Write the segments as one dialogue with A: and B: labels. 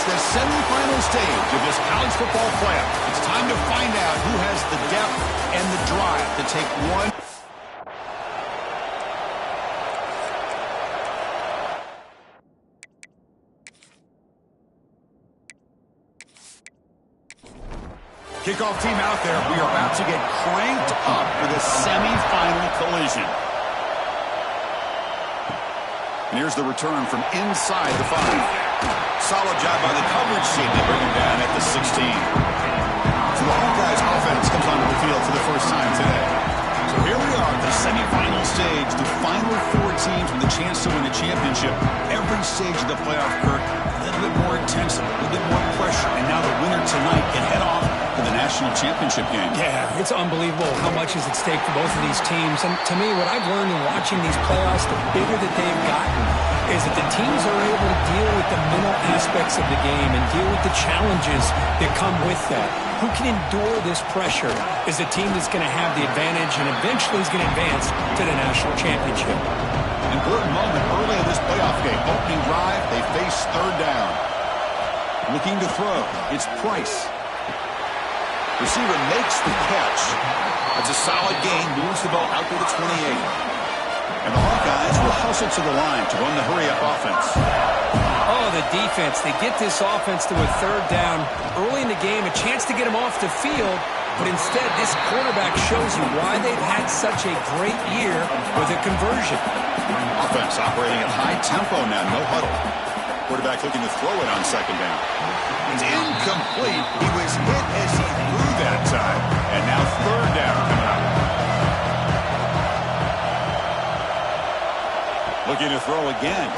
A: the semifinal stage of this college football playoff. It's time to find out who has the depth and the drive to take one. Kickoff team out there. We are about to get cranked up for the semifinal collision. And here's the return from inside the 5. Solid job by the coverage team. They bring him down at the 16. So the Hawkeyes offense comes onto the field for the first time today. So here we are, the semifinal stage, the final 4 teams with a chance to win a championship. Every stage of the playoff, Kirk, a little bit more intense, a little bit more pressure. And now the winner tonight can head off to the national championship game.
B: Yeah, it's unbelievable how much is at stake for both of these teams. And to me, what I've learned in watching these playoffs, the bigger that they've gotten, is that the teams are able to deal with the mental aspects of the game and deal with the challenges that come with that. Who can endure this pressure is the team that's going to have the advantage and eventually is going to advance to the national championship.
A: Important moment early in this playoff game. Opening drive, they face third down. Looking to throw, it's Price. Receiver makes the catch. That's a solid gain, moves the ball out to the 28. And the Hawkeyes will hustle to the line to run the hurry-up offense.
B: Oh, the defense. They get this offense to a third down early in the game, a chance to get them off the field, but instead this quarterback shows you why they've had such a great year with a conversion.
A: Offense operating at high tempo now, no huddle. Quarterback looking to throw it on second down. It's incomplete. He was hit as he threw that time. And now third down coming up. Looking to throw again.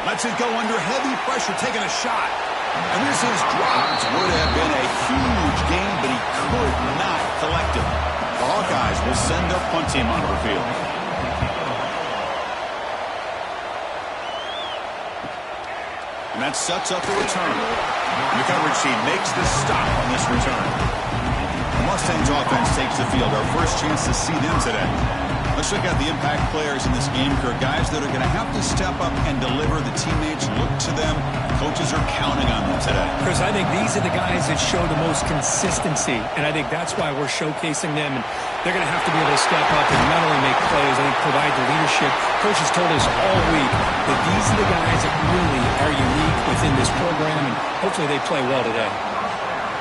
A: Lets it go under heavy pressure, taking a shot. And this is dropped. Would have been a huge gain, but he could not collect it. The Hawkeyes will send their punt team onto the field. And that sets up the return. And the coverage team makes the stop on this return. The Mustangs offense takes the field. Our first chance to see them today. Let's check out the impact players in this game, Kirk. Guys that are going to have to step up and deliver. The teammates look to them. Coaches are counting on them today.
B: Chris, I think these are the guys that show the most consistency, and I think that's why we're showcasing them. And they're going to have to be able to step up and not only make plays, I think provide the leadership. Coaches told us all week that these are the guys that really are unique within this program, and hopefully they play well today.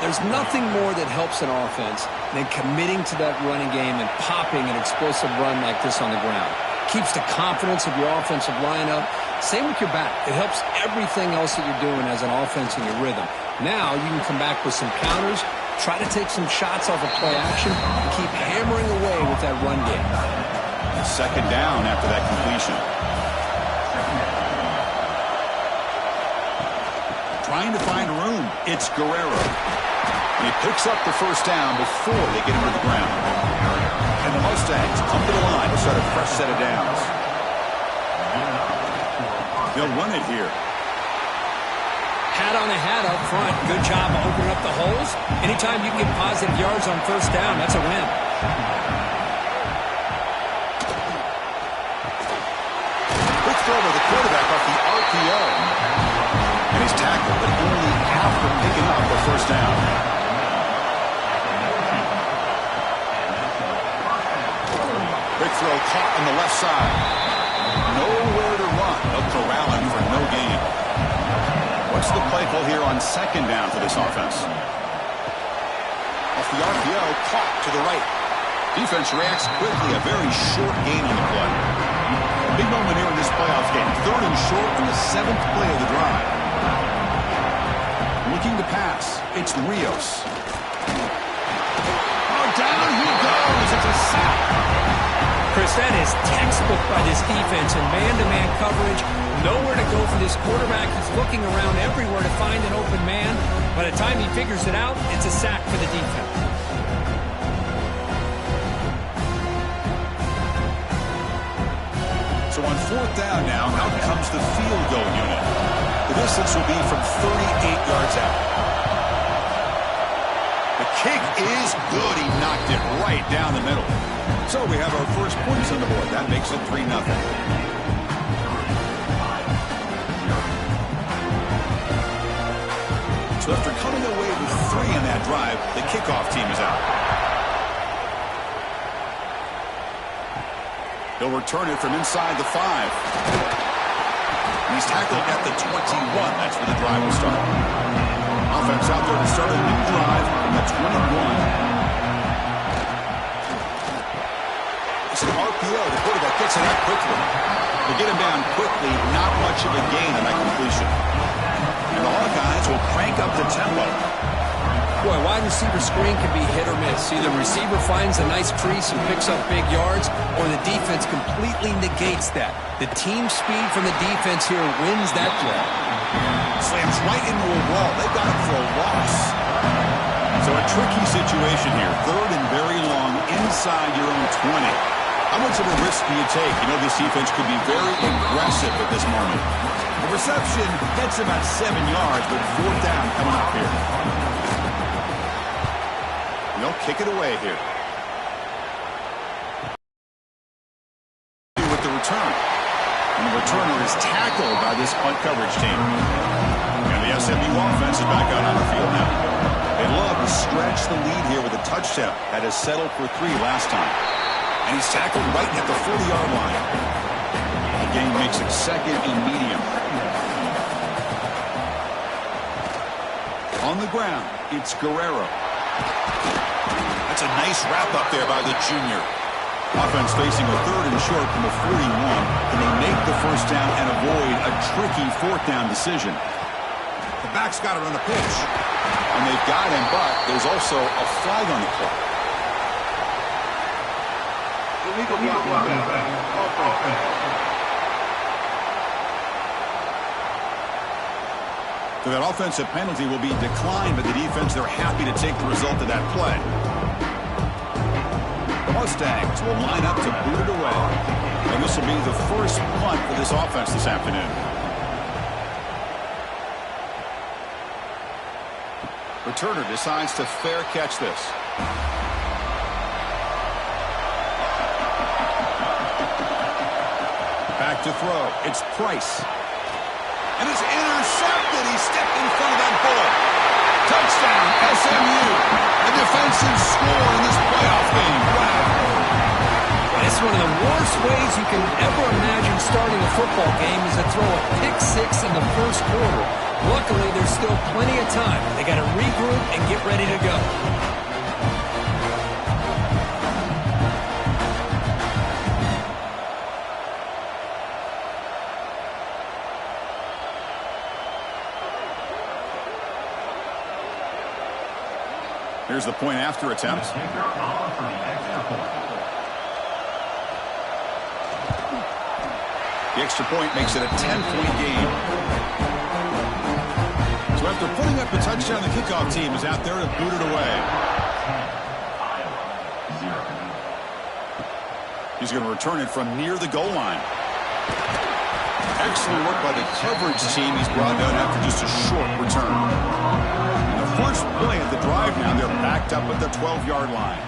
C: There's nothing more that helps an offense than committing to that running game and popping an explosive run like this on the ground. Keeps the confidence of your offensive lineup. Same with your back. It helps everything else that you're doing as an offense in your rhythm. Now you can come back with some counters, try to take some shots off of play action, and keep hammering away with that run game.
A: Second down after that completion. Trying to find room. It's Guerrero. And he picks up the first down before they get him to the ground. And the Mustangs come to the line to start a fresh set of downs. They'll run it here.
B: Hat on a hat up front. Good job of opening up the holes. Anytime you can get positive yards on first down, that's a win.
A: Quick throw by the quarterback off the RPO. And he's tackled, but only after picking up the first down. Quick throw caught on the left side. Nowhere to run. They'll corral him for no gain. What's the play call here on second down for this offense? Off the RPO, caught to the right. Defense reacts quickly. A very short gain on the play. A big moment here in this playoff game. Third and short on the 7th play of the drive. Looking to pass. It's Rios. Oh, down he goes. It's a sack.
B: Chris, that is textbook by this defense and man-to-man coverage. Nowhere to go for this quarterback. He's looking around everywhere to find an open man. By the time he figures it out, it's a sack for the defense.
A: So on fourth down now, out comes the field goal unit. The distance will be from 38 yards out. The kick is good. He knocked it right down the middle. So we have our first points on the board. That makes it 3-0. drive, the kickoff team is out. He'll return it from inside the 5. And he's tackled at the 21. That's where the drive will start. Offense out there to start a new drive from the 21. It's an RPO. The quarterback gets it out quickly. They get him down quickly. Not much of a gain on that completion. And the Hawkeyes will crank up the tempo.
C: Boy, wide receiver screen can be hit or miss. Either the receiver finds a nice crease and picks up big yards, or the defense completely negates that. The team speed from the defense here wins that play.
A: Slams right into a wall. They've got him for a loss. So a tricky situation here. 3rd and very long inside your own 20. How much of a risk do you take? You know this defense could be very aggressive at this moment. The reception gets about 7 yards, but 4th down coming up here. They'll kick it away here. With the return. And the returner is tackled by this punt coverage team. And the SMU offense is back out on the field now. They love to stretch the lead here with a touchdown. That has settled for 3 last time. And he's tackled right at the 40-yard line. The game makes it 2nd and medium. On the ground, it's Guerrero. That's a nice wrap-up there by the junior. Offense facing a 3rd and short from the 41. Can they make the first down and avoid a tricky 4th down decision? The back's got it on the pitch. And they've got him, but there's also a flag on the play. So that offensive penalty will be declined by the defense. They're happy to take the result of that play. The Mustangs will line up to boot it away. And this will be the first punt for this offense this afternoon. Returner decides to fair catch this. Back to throw. It's Price. And it's intercepted. He stepped in front of that ball. Touchdown, SMU. A defensive score in this playoff game. Wow.
C: It's one of the worst ways you can ever imagine starting a football game is to throw a pick-6 in the first quarter. Luckily, there's still plenty of time. They got to regroup and get ready to go.
A: Here's the point after attempt. The extra point makes it a 10-point game. So after putting up a touchdown, the kickoff team is out there to boot it away. He's going to return it from near the goal line. Excellent work by the coverage team. He's brought down after just a short return. And the first play of the drive now, they're backed up at the 12-yard line.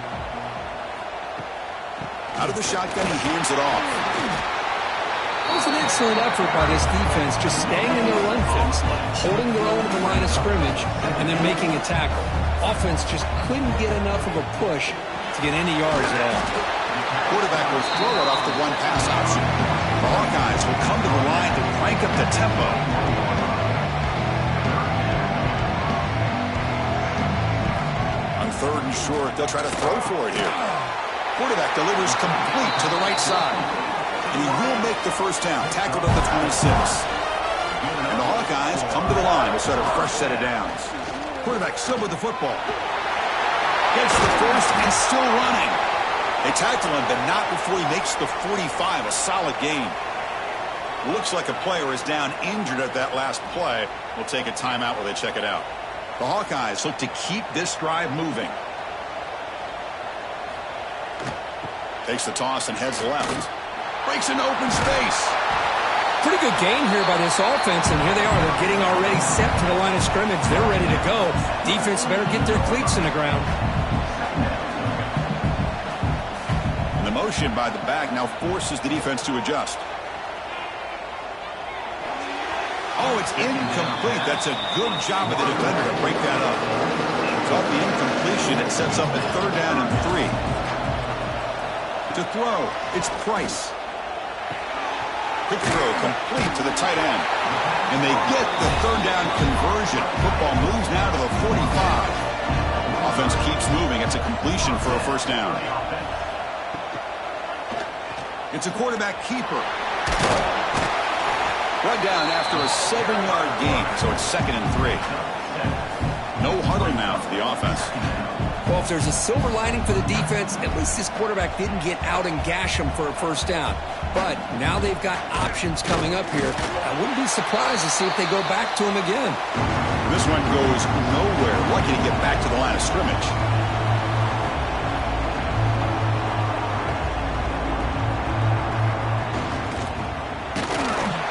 A: Out of the shotgun, he hands it off.
C: It was an excellent effort by this defense, just staying in their run fence, holding their own at the line of scrimmage, and then making a tackle. Offense just couldn't get enough of a push to get any yards at all.
A: Quarterback will throw it off the one-pass option. The Hawkeyes will come to the line to crank up the tempo. On 3rd and short, they'll try to throw for it here. Quarterback delivers complete to the right side. And he will make the first down, tackled at the 26. And the Hawkeyes come to the line to start a fresh set of downs. Quarterback still with the football. Gets the first and still running. They tackle him, but not before he makes the 45, a solid gain. Looks like a player is down injured at that last play. We'll take a timeout while they check it out. The Hawkeyes look to keep this drive moving. Takes the toss and heads left. Breaks into open space.
C: Pretty good game here by this offense, and here they are. They're getting already set to the line of scrimmage. They're ready to go. Defense better get their cleats in the ground.
A: The motion by the back now forces the defense to adjust. Oh, it's incomplete. That's a good job of the defender to break that up. So the incompletion, it sets up a 3rd down and 3. To throw, it's Price. Quick throw complete to the tight end. And they get the 3rd down conversion. Football moves now to the 45. Offense keeps moving. It's a completion for a 1st down. It's a quarterback keeper. Brought down after a 7-yard gain, so it's 2nd and 3. No huddle now for the offense.
C: Well, if there's a silver lining for the defense, at least this quarterback didn't get out and gash him for a 1st down. But now they've got options coming up here. I wouldn't be surprised to see if they go back to him again.
A: This one goes nowhere. Lucky to get back to the line of scrimmage.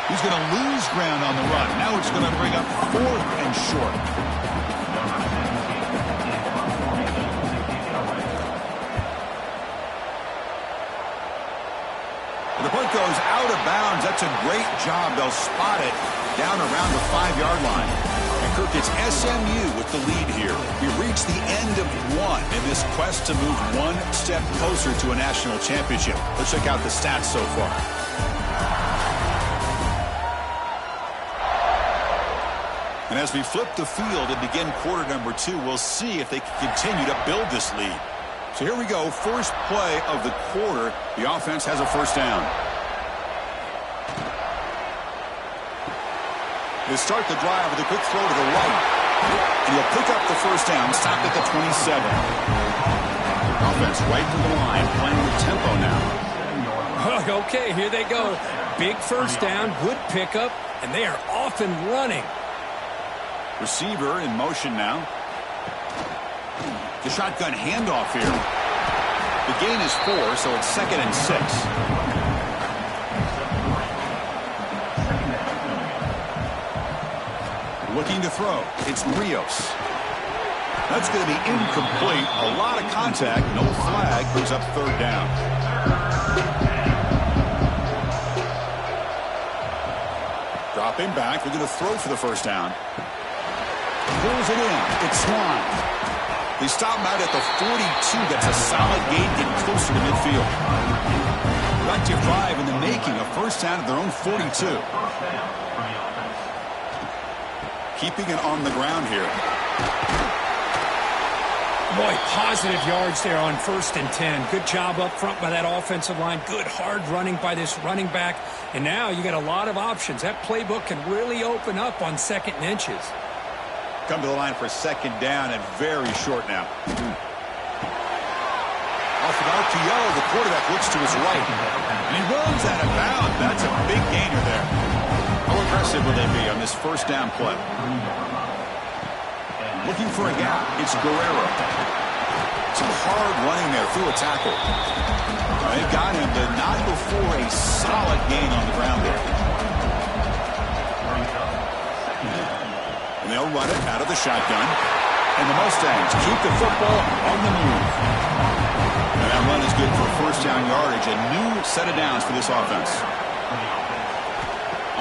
A: He's going to lose ground on the run. Now it's going to bring up 4th and short. The punt goes out of bounds. That's a great job. They'll spot it down around the 5-yard line. And Kirk, it's SMU with the lead here. We reached the end of 1 in this quest to move 1 step closer to a national championship. Let's check out the stats so far. And as we flip the field and begin quarter number 2, we'll see if they can continue to build this lead. So here we go, first play of the quarter. The offense has a 1st down. They start the drive with a quick throw to the right. And he'll pick up the 1st down, stopped at the 27. Offense right to the line, playing with tempo now.
B: Okay, here they go. Big 1st down, good pickup, and they are off and running.
A: Receiver in motion now. The shotgun handoff here. The gain is 4, so it's 2nd and 6. Looking to throw. It's Rios. That's going to be incomplete. A lot of contact. No flag. Brings up 3rd down. Dropping back. We're going to throw for the 1st down. Pulls it in. It's Swan. They stop him out at the 42. That's a solid gain, getting closer to midfield. Productive drive in the making, a 1st down at their own 42. Keeping it on the ground here.
B: Boy, positive yards there on 1st and 10. Good job up front by that offensive line. Good hard running by this running back. And now you got a lot of options. That playbook can really open up on 2nd and inches.
A: Come to the line for 2nd down and very short now. Off an RPO, the quarterback looks to his right. And he runs out of bounds. That's a big gainer there. How aggressive will they be on this 1st down play? Looking for a gap. It's Guerrero. Some hard running there through a tackle. They've got him, but not before a solid gain on the ground there. And they'll run it out of the shotgun. And the Mustangs keep the football on the move. And that run is good for 1st down yardage. A new set of downs for this offense.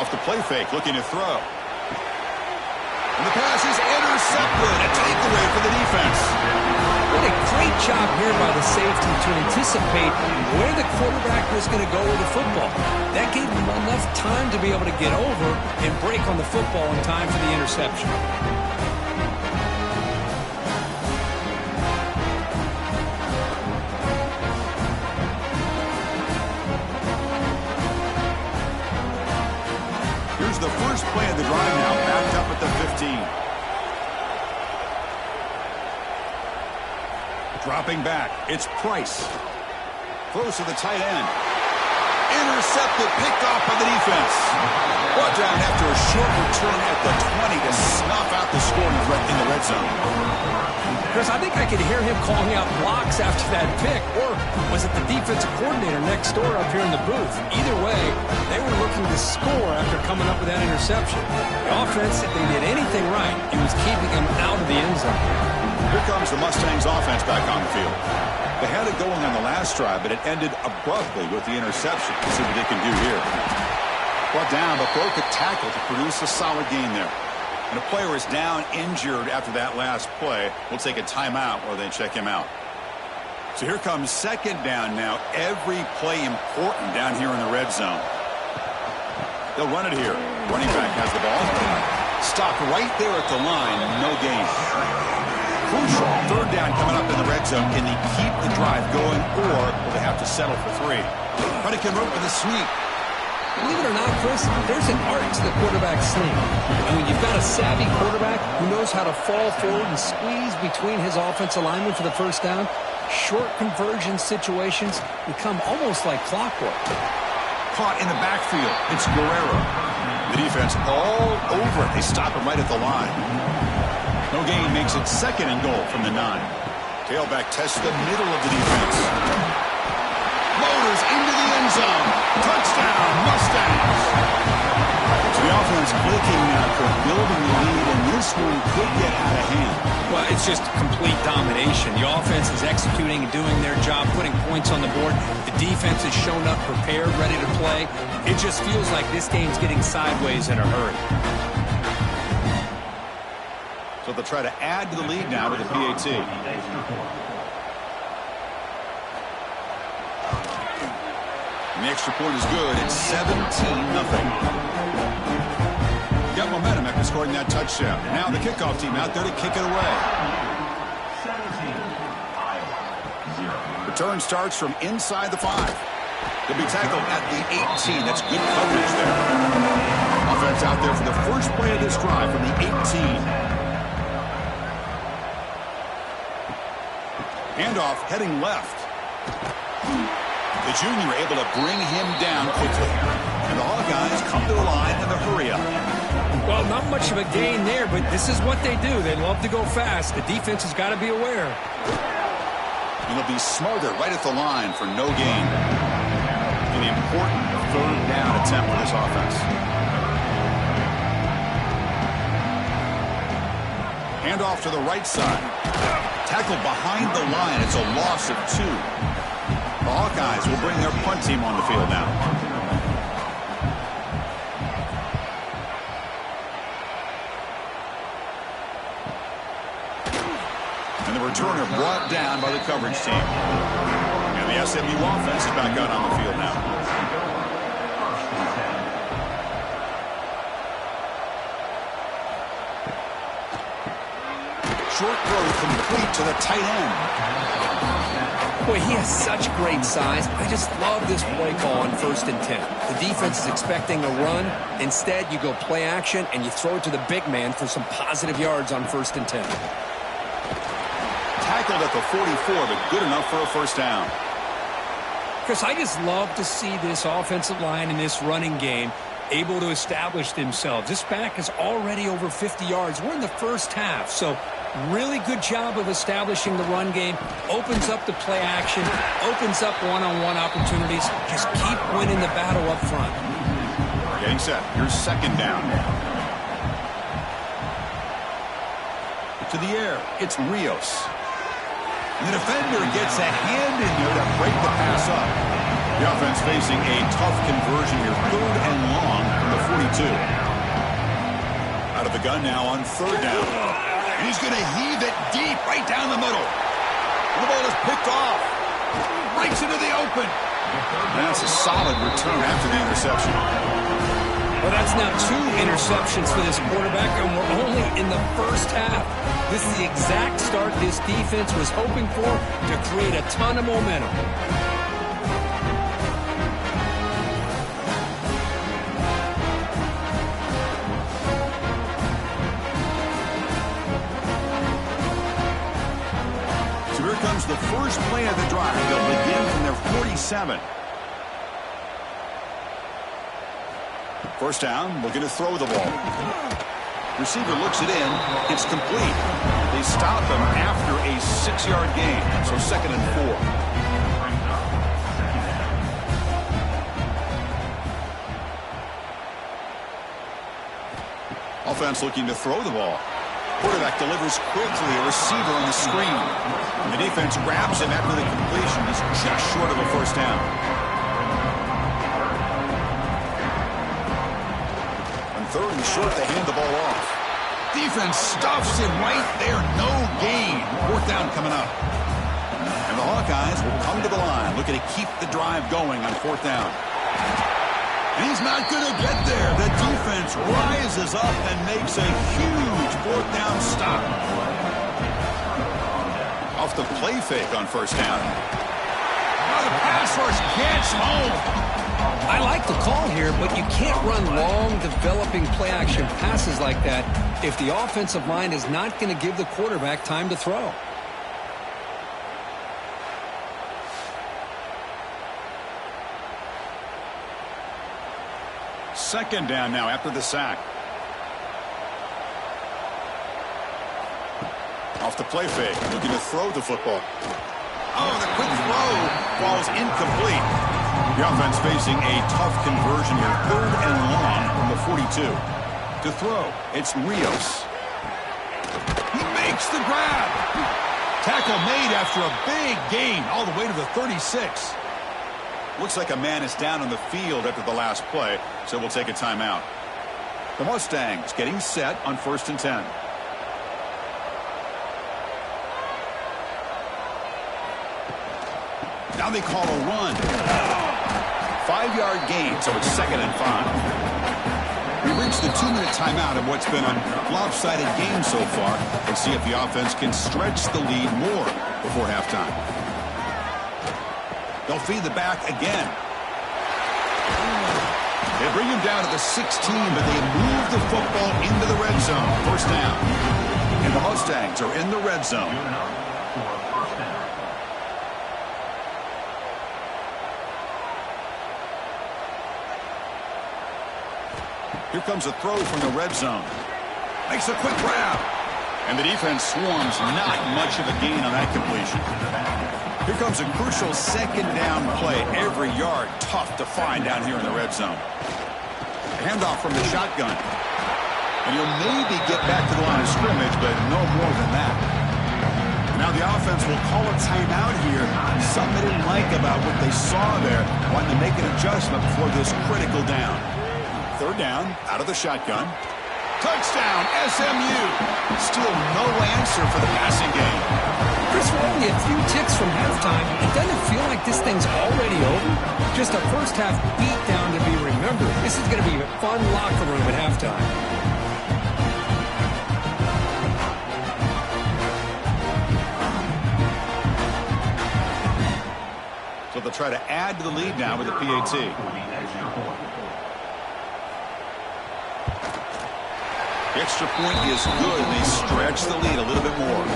A: Off the play fake, looking to throw. And the pass is intercepted. A takeaway for the defense.
C: What a great job here by the safety to anticipate where the quarterback was going to go with the football. That gave him enough time to be able to get over and break on the football in time for the interception.
A: Here's the first play of the drive now, backed up at the 15. Dropping back, it's Price. Throws to the tight end. Intercepted, picked off by the defense. Brought down after a short return at the 20 to snuff out the scoring threat in the red zone.
B: Chris, I think I could hear him calling out blocks after that pick. Or was it the defensive coordinator next door up here in the booth? Either way, they were looking to score after coming up with that interception. The offense, if they did anything right, it was keeping them out of the end zone.
A: Here comes the Mustangs offense back on the field. They had it going on the last drive, but it ended abruptly with the interception. Let's see what they can do here. Brought down, but broke a tackle to produce a solid gain there. And a player is down injured after that last play. We'll take a timeout while they check him out. So here comes second down now. Every play important down here in the red zone. They'll run it here. Running back has the ball. Stopped right there at the line. No gain. Crucial. Third down coming up in the red zone. Can they keep the drive going, or will they have to settle for 3? Trying to convert with a sneak.
C: Believe it or not, Chris, there's an art to the quarterback sneak. I mean, you've got a savvy quarterback who knows how to fall forward and squeeze between his offensive linemen for the first down. Short conversion situations become almost like clockwork.
A: Caught in the backfield. It's Guerrero. The defense all over it. They stop him right at the line. No gain makes it second and goal from the 9. Tailback tests the middle of the defense. Motors into the end zone. Touchdown, Mustangs. So the offense clicking now for building the lead, and this one could get out of hand.
B: Well, it's just complete domination. The offense is executing and doing their job, putting points on the board. The defense has shown up prepared, ready to play. It just feels like this game's getting sideways in a hurry.
A: So they'll try to add to the lead now with the PAT. And the extra point is good. It's 17-0. Got momentum after scoring that touchdown. Now the kickoff team out there to kick it away. Return starts from inside the 5. They'll be tackled at the 18. That's good coverage there. Offense out there for the first play of this drive from the 18. Handoff heading left. The junior able to bring him down quickly. And the Hawkeyes come to the line in the hurry up.
B: Well, not much of a gain there, but this is what they do. They love to go fast. The defense has got to be aware.
A: And they'll be smarter right at the line for no gain. An important third down attempt for this offense. Handoff to the right side. Tackled behind the line. It's a loss of 2. The Hawkeyes will bring their punt team on the field now. And the returner brought down by the coverage team. And the SMU offense is back out on the field now. Short throw complete to the tight end.
C: Boy, he has such great size. I just love this play call on 1st and 10. The defense is expecting a run. Instead, you go play action, and you throw it to the big man for some positive yards on 1st and 10.
A: Tackled at the 44, but good enough for a first down.
B: Chris, I just love to see this offensive line in this running game able to establish themselves. This back is already over 50 yards. We're in the first half, so really good job of establishing the run game. Opens up the play action, opens up one-on-one opportunities. Just keep winning the battle up front.
A: Getting set. Here's second down. To the air. It's Rios. And the defender gets a hand in there to break the pass up. The offense facing a tough conversion here. 3rd and long from the 42. Out of the gun now on 3rd down. And he's going to heave it deep right down the middle. And the ball is picked off. Breaks into the open. And that's a solid return after the interception.
B: Well, that's now 2 interceptions for this quarterback, and we're only in the first half. This is the exact start this defense was hoping for to create a ton of momentum.
A: So here comes the first play of the drive. They'll begin from their 47. First down, looking to throw the ball. Receiver looks it in. It's complete. They stop him after a 6-yard gain. So 2nd and 4. Offense looking to throw the ball. Quarterback delivers quickly. A receiver on the screen. And the defense grabs him after the completion. He's just short of a first down. On 3rd and short, they hand the ball off. defense stuffs it right there. No gain. Fourth down coming up. And the Hawkeyes will come to the line, looking to keep the drive going on fourth down. And he's not going to get there. The defense rises up and makes a huge fourth down stop. Off the play fake on first down. Now the pass rush gets home.
C: I like the call here, but you can't run long, developing play-action passes like that if the offensive line is not going to give the quarterback time to throw.
A: Second down now after the sack. Off the play fake, looking to throw the football. Oh, the quick throw falls incomplete. The offense facing a tough conversion here. Third and long from the 42. To throw, it's Rios. He makes the grab. Tackle made after a big gain all the way to the 36. Looks like a man is down on the field after the last play, so we'll take a timeout. The Mustangs getting set on 1st and 10. Now they call a run. 5-yard gain, so it's 2nd and 5. We reached the 2-minute timeout of what's been a lopsided game so far. Let's see if the offense can stretch the lead more before halftime. They'll feed the back again. They bring him down to the 16, but they move the football into the red zone. First down. And the Mustangs are in the red zone. Here comes a throw from the red zone. Makes a quick grab. And the defense swarms. Not much of a gain on that completion. Here comes a crucial second down play. Every yard tough to find down here in the red zone. Handoff from the shotgun. And he'll maybe get back to the line of scrimmage, but no more than that. Now the offense will call a timeout here. Something they didn't like about what they saw there. Wanting to make an adjustment before this critical down. Third down, out of the shotgun. Touchdown, SMU. Still no answer for the passing game.
C: Chris, we're only a few ticks from halftime. It doesn't feel like this thing's already over. Just a first-half beatdown to be remembered. This is going to be a fun locker room at halftime.
A: So they'll try to add to the lead now with the PAT. The extra point is good, and they stretch the lead a little bit more.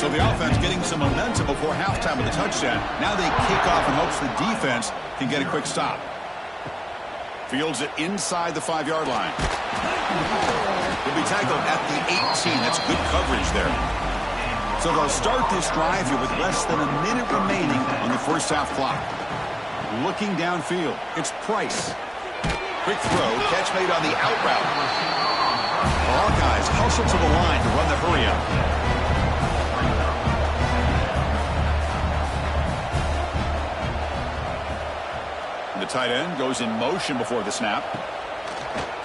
A: So the offense getting some momentum before halftime with a touchdown. Now they kick off in hopes the defense can get a quick stop. Fields it inside the 5-yard line. He'll be tackled at the 18. That's good coverage there. So they'll start this drive here with less than a minute remaining on the first half clock. Looking downfield, it's Price. Quick throw, catch made on the out route. The Hawkeyes hustle to the line to run the hurry-up. The tight end goes in motion before the snap.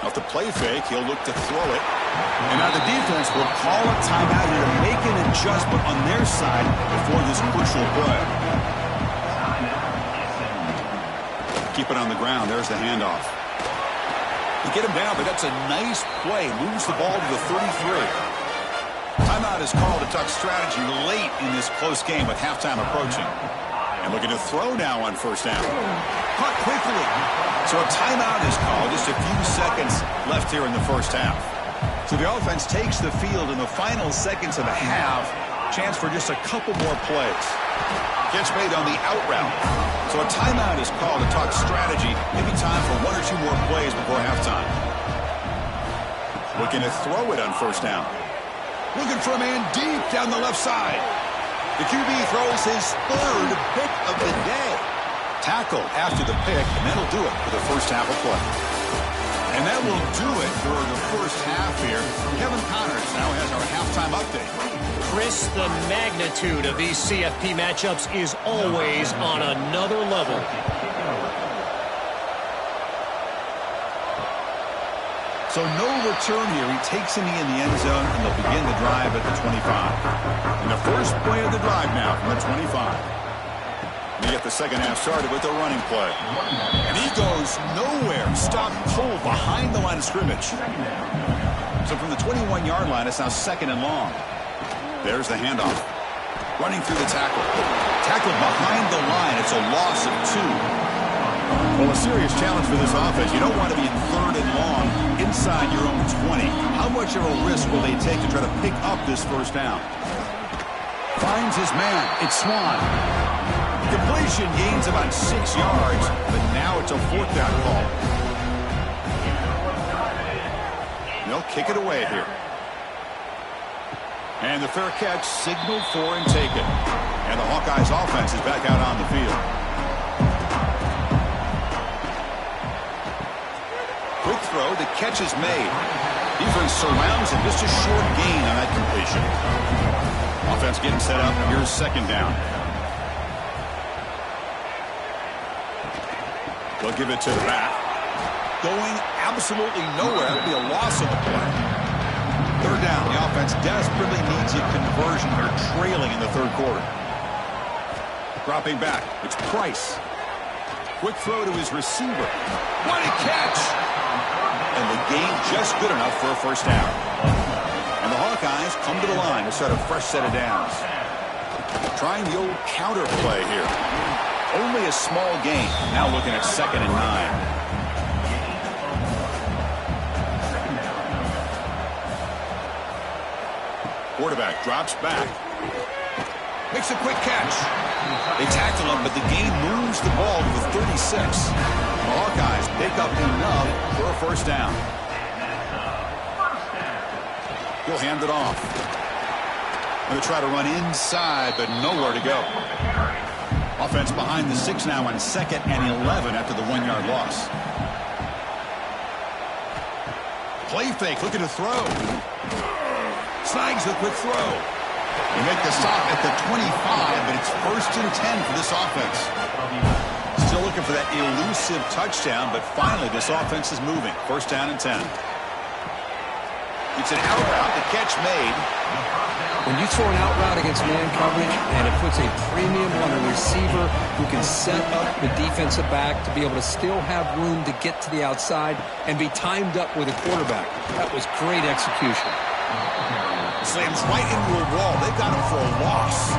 A: Off the play fake, he'll look to throw it. And now the defense will call a timeout here to make an adjustment on their side before this crucial play. Keep it on the ground. There's the handoff. You get him down, but that's a nice play. Moves the ball to the 33. Timeout is called to tuck strategy late in this close game with halftime approaching. And looking to throw now on first down. Caught quickly. So a timeout is called. Just a few seconds left here in the first half. So the offense takes the field in the final seconds of the half. Chance for just a couple more plays. Catch made on the out route. So a timeout is called to talk strategy. Maybe time for 1 or 2 more plays before halftime. Looking to throw it on first down. Looking for a man deep down the left side. The QB throws his 3rd pick of the day. Tackle after the pick, and that'll do it for the first half of play. And that will do it for the first half here. Kevin Connors now has our halftime update.
D: Chris, the magnitude of these CFP matchups is always on another level.
A: So no return here. He takes him in the end zone, and they'll begin the drive at the 25. And the first play of the drive now from the 25. We get the second half started with a running play. And he goes nowhere. Stop pull behind the line of scrimmage. So from the 21-yard line, it's now second and long. There's the handoff. Running through the tackle. Tackled behind the line. It's a loss of 2. Well, a serious challenge for this offense. You don't want to be in third and long inside your own 20. How much of a risk will they take to try to pick up this first down? Finds his man. It's Swan. Completion gains about 6 yards, but now it's a fourth down call. They'll kick it away here. And the fair catch signaled for and taken. And the Hawkeyes offense is back out on the field. Quick throw, the catch is made. Defense surrounds him, just a short gain on that completion. Offense getting set up, here's second down. They'll give it to the back. Going absolutely nowhere. That'll be a loss of the play. Third down, the offense desperately needs a conversion. They're trailing in the third quarter. Dropping back, it's Price. Quick throw to his receiver. What a catch! And the gain just good enough for a first down. And the Hawkeyes come to the line to start a fresh set of downs. Trying the old counter play here. Only a small gain. Now looking at second and 9. Quarterback drops back. Makes a quick catch. They tackle him, but the gain moves the ball to the 36. The Hawkeyes pick up enough for a first down. He'll hand it off. Going to try to run inside, but nowhere to go. Offense behind the 6 now on second and 11 after the 1-yard loss. Play fake, looking to throw. Snags the quick throw. They make the stop at the 25, but it's first and 10 for this offense. Still looking for that elusive touchdown, but finally this offense is moving. First down and 10. It's an out route, the catch made.
C: When you throw an out route against man coverage, and it puts a premium on a receiver who can set up the defensive back to be able to still have room to get to the outside and be timed up with a quarterback. That was great execution.
A: Slams right into a wall. They've got him for a loss.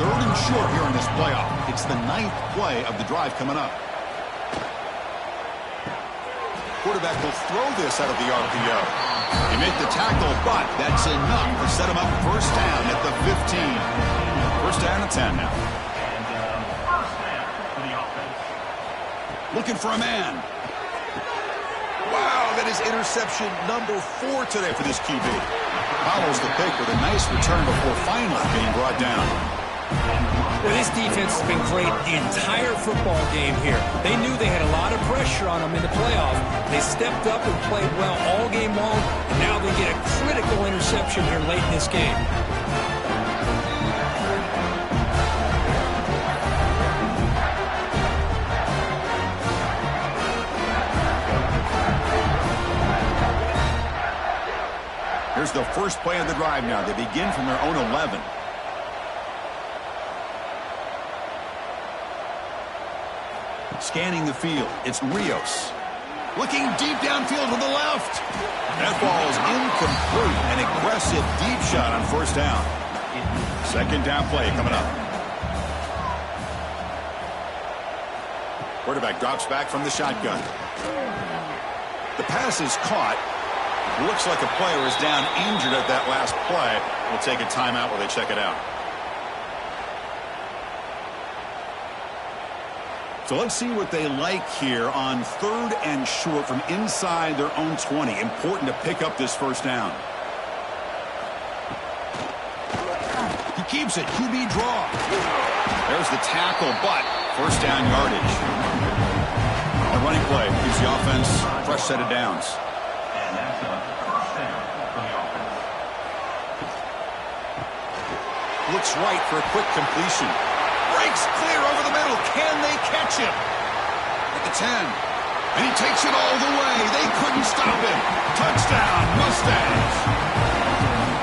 A: Third and short here in this playoff. It's the 9th play of the drive coming up. Quarterback will throw this out of the RPO. He made the tackle, but that's enough to set him up first down at the 15. First down and 10 now. Looking for a man. Wow, that is interception number 4 today for this QB. Follows the pick with a nice return before finally being brought down.
B: Well, this defense has been great the entire football game here. They knew they had a lot of pressure on them in the playoff. They stepped up and played well all game long, and now they get a critical interception here late in this game.
A: Here's the first play of the drive now. They begin from their own 11. Scanning the field, it's Rios. Looking deep downfield to the left. That ball is incomplete. An aggressive deep shot on first down. Second down play coming up. Quarterback drops back from the shotgun. The pass is caught. Looks like a player is down injured at that last play. We'll take a timeout while they check it out. So let's see what they like here on third and short from inside their own 20. Important to pick up this first down. He keeps it. QB draw. There's the tackle, but first down yardage. A running play gives the offense a fresh set of downs. Looks right for a quick completion. Breaks clear over the middle. Can they catch him? At the 10. And he takes it all the way. They couldn't stop him. Touchdown, Mustangs.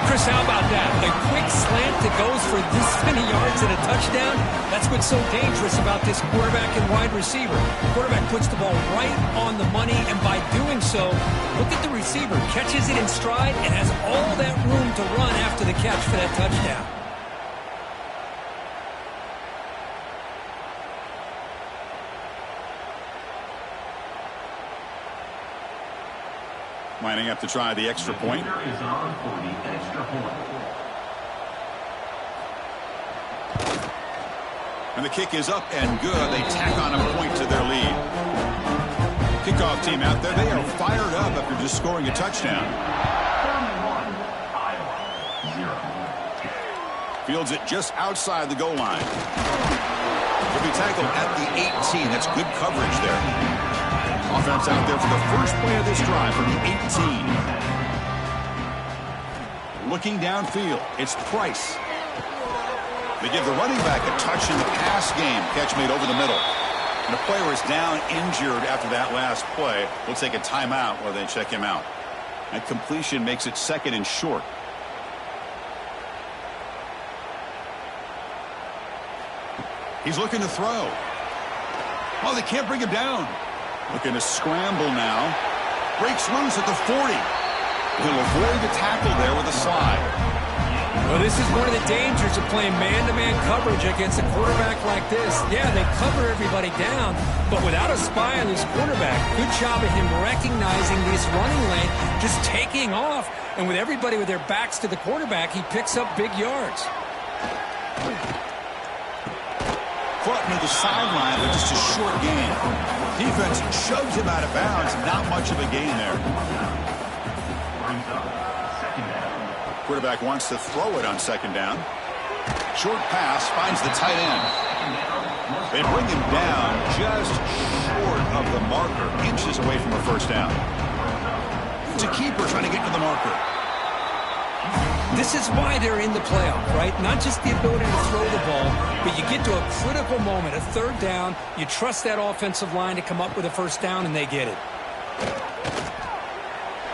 B: Chris, how about that? A quick slant that goes for this many yards and a touchdown. That's what's so dangerous about this quarterback and wide receiver. Quarterback puts the ball right on the money, and by doing so, look at the receiver. Catches it in stride and has all that room to run after the catch for that touchdown.
A: Lining up to try the extra point. And the kick is up and good. They tack on a point to their lead. Kickoff team out there, they are fired up after just scoring a touchdown. Fields it just outside the goal line. He'll be tackled at the 18. That's good coverage there. Offense out there for the first play of this drive from the 18. Looking downfield, it's Price. They give the running back a touch in the pass game. Catch made over the middle. And the player is down injured after that last play. We'll take a timeout while they check him out. That completion makes it 2nd and short. He's looking to throw. Oh, they can't bring him down. Looking to scramble now. Breaks loose at the 40. He'll avoid the tackle there with a slide.
B: Well, this is one of the dangers of playing man-to-man coverage against a quarterback like this. Yeah, they cover everybody down, but without a spy on this quarterback, good job of him recognizing this running lane, just taking off. And with everybody with their backs to the quarterback, he picks up big yards.
A: Caught near the sideline with just a short gain. Defense shoves him out of bounds. Not much of a gain there. Quarterback wants to throw it on 2nd down. Short pass finds the tight end. They bring him down just short of the marker. Inches away from a 1st down. It's a keeper trying to get to the marker.
B: This is why they're in the playoff, right? Not just the ability to throw the ball, but you get to a critical moment, a 3rd down. You trust that offensive line to come up with a 1st down, and they get it.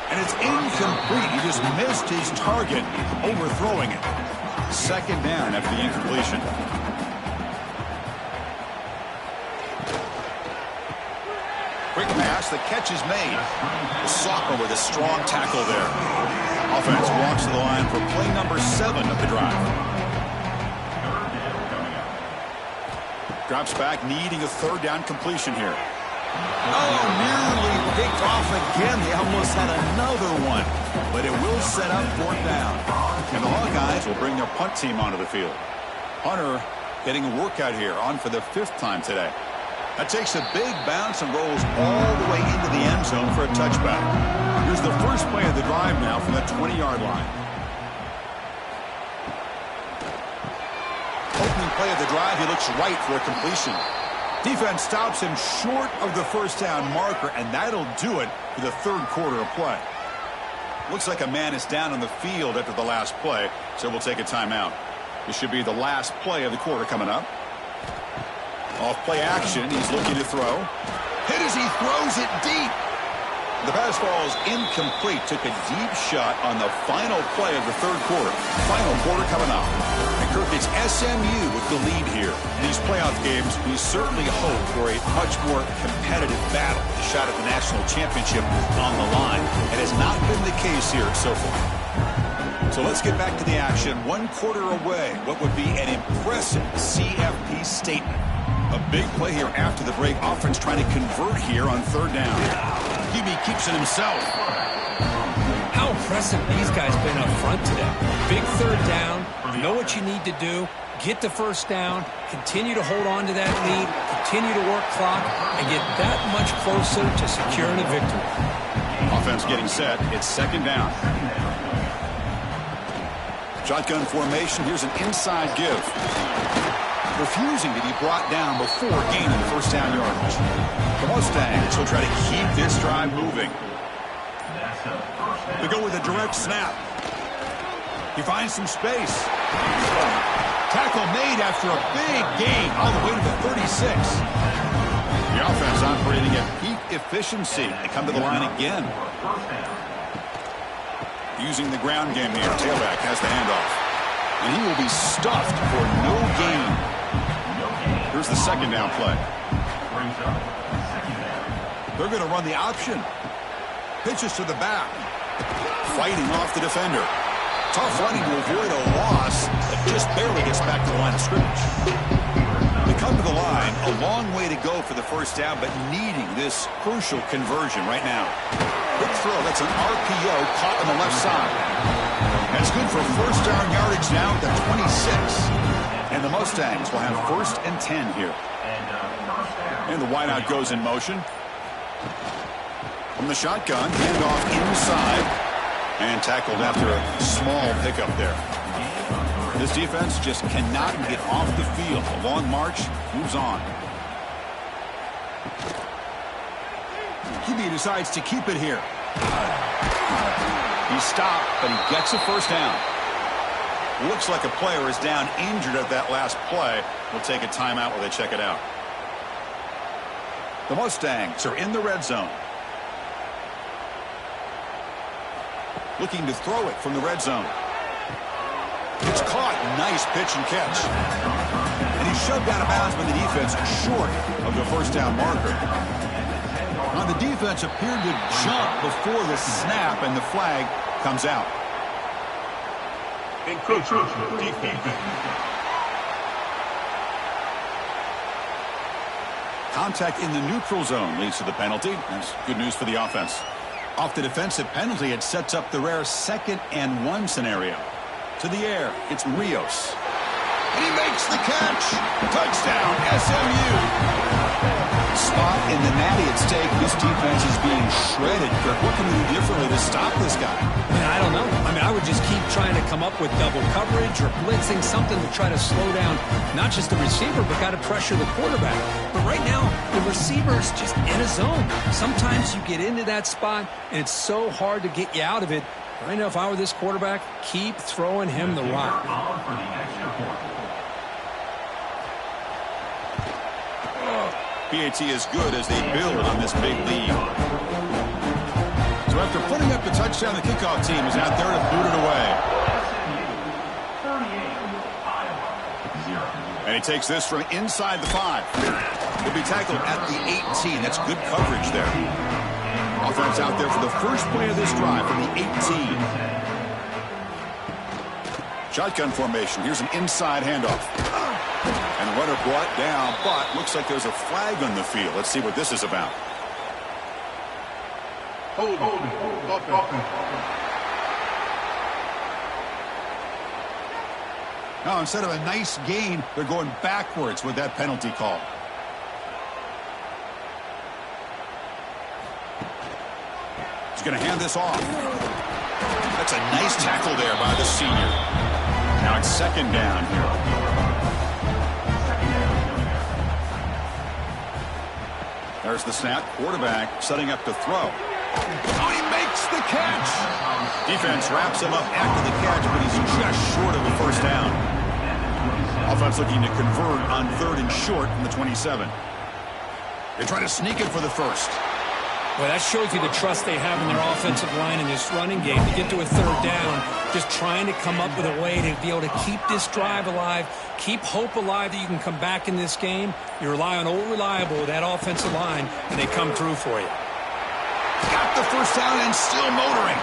A: And it's incomplete. He just missed his target, overthrowing it. 2nd down after the incompletion. Quick pass, the catch is made. Soccer with a strong tackle there. Offense walks to the line for play number 7 of the drive. Drops back, needing a 3rd down completion here. Oh, nearly picked off again. They almost had another one. But it will set up 4th down. And the Hawkeyes will bring their punt team onto the field. Hunter getting a workout here, on for the 5th time today. That takes a big bounce and rolls all the way into the end zone for a touchback. Here's the first play of the drive now from the 20-yard line. Opening play of the drive, he looks right for a completion. Defense stops him short of the 1st down marker, and that'll do it for the 3rd quarter of play. Looks like a man is down on the field after the last play, so we'll take a timeout. This should be the last play of the quarter coming up. Off play action, he's looking to throw. Hit as he throws it deep. The pass ball is incomplete. Took a deep shot on the final play of the 3rd quarter. Final quarter coming up. And Kirk, it's SMU with the lead here. In these playoff games, we certainly hope for a much more competitive battle. A shot at the national championship on the line. It has not been the case here so far. So let's get back to the action. 1 quarter away. What would be an impressive CFP statement. A big play here after the break. Offense trying to convert here on 3rd down. QB keeps it himself.
B: How impressive these guys been up front today. Big 3rd down. Know what you need to do. Get the 1st down. Continue to hold on to that lead. Continue to work clock. And get that much closer to securing a victory.
A: Offense getting set. It's 2nd down. Shotgun formation. Here's an inside give. Refusing to be brought down before gaining the 1st down yardage. The Mustangs will try to keep this drive moving. They go with a direct snap. He finds some space. Tackle made after a big gain all the way to the 36. The offense operating at peak efficiency. They come to the line again. Using the ground game here. Tailback has the handoff. And he will be stuffed for no gain. Here's the second down play. They're going to run the option. Pitches to the back. Fighting off the defender. Tough running to avoid a loss that just barely gets back to the line of scrimmage. They come to the line, a long way to go for the first down, but needing this crucial conversion right now. Quick throw, that's an RPO caught on the left side. That's good for first down yardage now at the 26. And the Mustangs will have 1st and 10 here. And the wideout goes in motion. From the shotgun, handoff inside. And tackled after a small pickup there. This defense just cannot get off the field. A long march moves on. QB decides to keep it here. He stopped, but he gets a first down. Looks like a player is down injured at that last play. We'll take a timeout while they check it out. The Mustangs are in the red zone. Looking to throw it from the red zone. It's caught. Nice pitch and catch. And he's shoved out of bounds by the defense short of the first down marker. Now the defense appeared to jump before the snap, and the flag comes out. Contact in the neutral zone leads to the penalty. That's good news for the offense. Off the defensive penalty, it sets up the rare 2nd and 1 scenario. To the air, it's Rios. And he makes the catch. Touchdown, SMU. Spot in the natty at stake. This defense is being shredded. Kirk, what can we do differently to stop this guy?
B: I don't know. I would just keep trying to come up with double coverage or blitzing, something to try to slow down not just the receiver, but got to pressure the quarterback. But right now, the receiver's just in a zone. Sometimes you get into that spot, and it's so hard to get you out of it. Right now, if I were this quarterback, keep throwing him the rock.
A: PAT is good as they build on this big lead. So after putting up the touchdown, the kickoff team is out there to boot it away. And he takes this from inside the 5. He'll be tackled at the 18. That's good coverage there. Offense out there for the first play of this drive from the 18. Shotgun formation. Here's an inside handoff. And the runner brought down, but looks like there's a flag on the field. Let's see what this is about. Now, instead of a nice gain, they're going backwards with that penalty call. He's going to hand this off. That's a nice tackle there by the senior. Now it's 2nd down here. There's the snap. Quarterback setting up to throw. Oh, he makes the catch. Defense wraps him up after the catch, but he's just short of a first down. Offense looking to convert on 3rd and short from the 27. They try to sneak it for the first.
B: Well, that shows you the trust they have in their offensive line in this running game. To get to a 3rd down, just trying to come up with a way to be able to keep this drive alive, keep hope alive that you can come back in this game. You rely on old reliable, that offensive line, and they come through for you.
A: Got the first down and still motoring.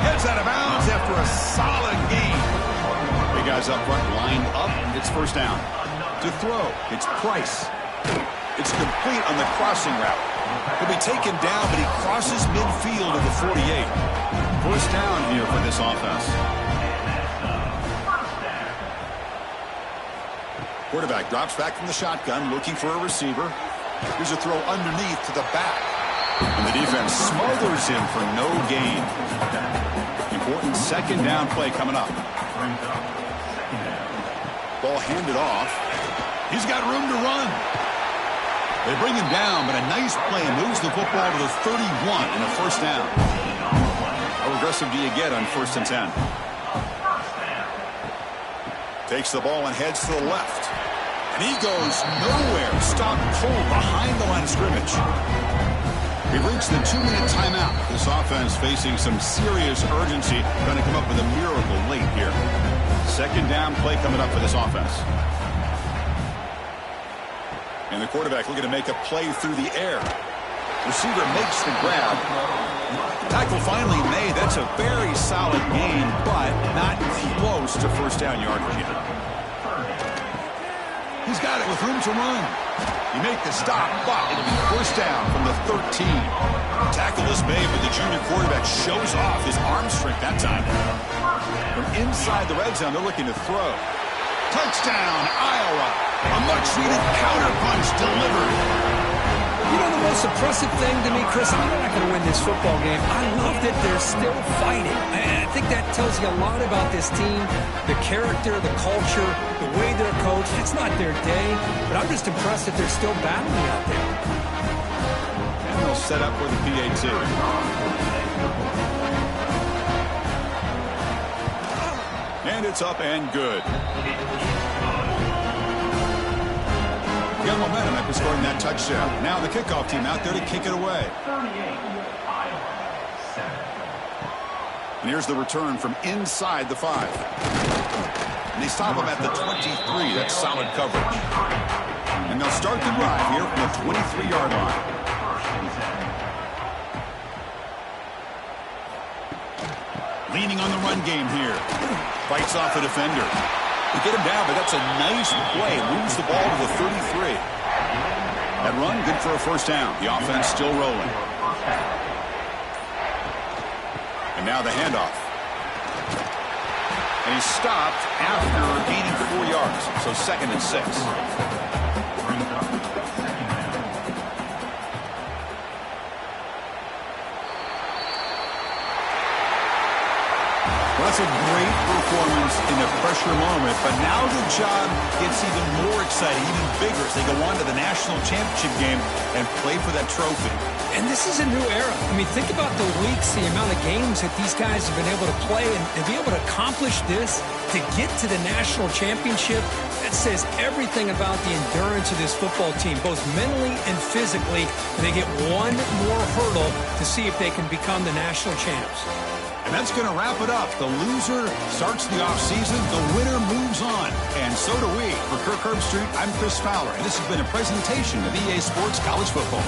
A: Heads out of bounds after a solid gain. Big guys up front lined up. It's first down. To throw, it's Price. It's complete on the crossing route. He'll be taken down, but he crosses midfield of the 48. First down here for this offense. Quarterback drops back from the shotgun, looking for a receiver. Here's a throw underneath to the back. And the defense smothers him for no gain. Important 2nd down play coming up. Ball handed off. He's got room to run. They bring him down, but a nice play moves the football to the 31 and a first down. How aggressive do you get on 1st and 10? Takes the ball and heads to the left. And he goes nowhere. Stopped cold behind the line of scrimmage. We've reached the 2-minute timeout. This offense facing some serious urgency. Going to come up with a miracle late here. Second down play coming up for this offense. And the quarterback looking to make a play through the air. Receiver makes the grab. Tackle finally made. That's a very solid gain, but not close to first down yardage yet. He's got it with room to run. You make the stop, but it'll be first down from the 13. Tackle is made, but the junior quarterback shows off his arm strength that time. From inside the red zone, they're looking to throw. Touchdown, Iowa. A much-needed counter punch delivered.
B: You know, the most impressive thing to me, Chris, I'm not going to win this football game. I love that they're still fighting. I think that tells you a lot about this team, the character, the culture, the way they're coached. It's not their day, but I'm just impressed that they're still battling out there.
A: And they'll set up for the PAT. And it's up and good. Got momentum after scoring that touchdown. Now the kickoff team out there to kick it away. And here's the return from inside the 5. And they stop him at the 23. That's solid coverage. And they'll start the drive here from the 23-yard line. Leaning on the run game here. Fights off a defender. They get him down, but that's a nice play. Moves the ball to the 33. That run, good for a first down. The offense still rolling. And now the handoff. And he's stopped after gaining 4 yards. So 2nd and 6. Well, that's a great performance in a pressure moment, but now the job gets even more exciting, even bigger as they go on to the national championship game and play for that trophy.
B: And this is a new era. I mean, think about the weeks, the amount of games that these guys have been able to play, and to be able to accomplish this, to get to the national championship, that says everything about the endurance of this football team, both mentally and physically. And they get one more hurdle to see if they can become the national champs.
A: And that's going to wrap it up. The loser starts the offseason. The winner moves on. And so do we. For Kirk Herbstreit, I'm Chris Fowler. And this has been a presentation of EA Sports College Football.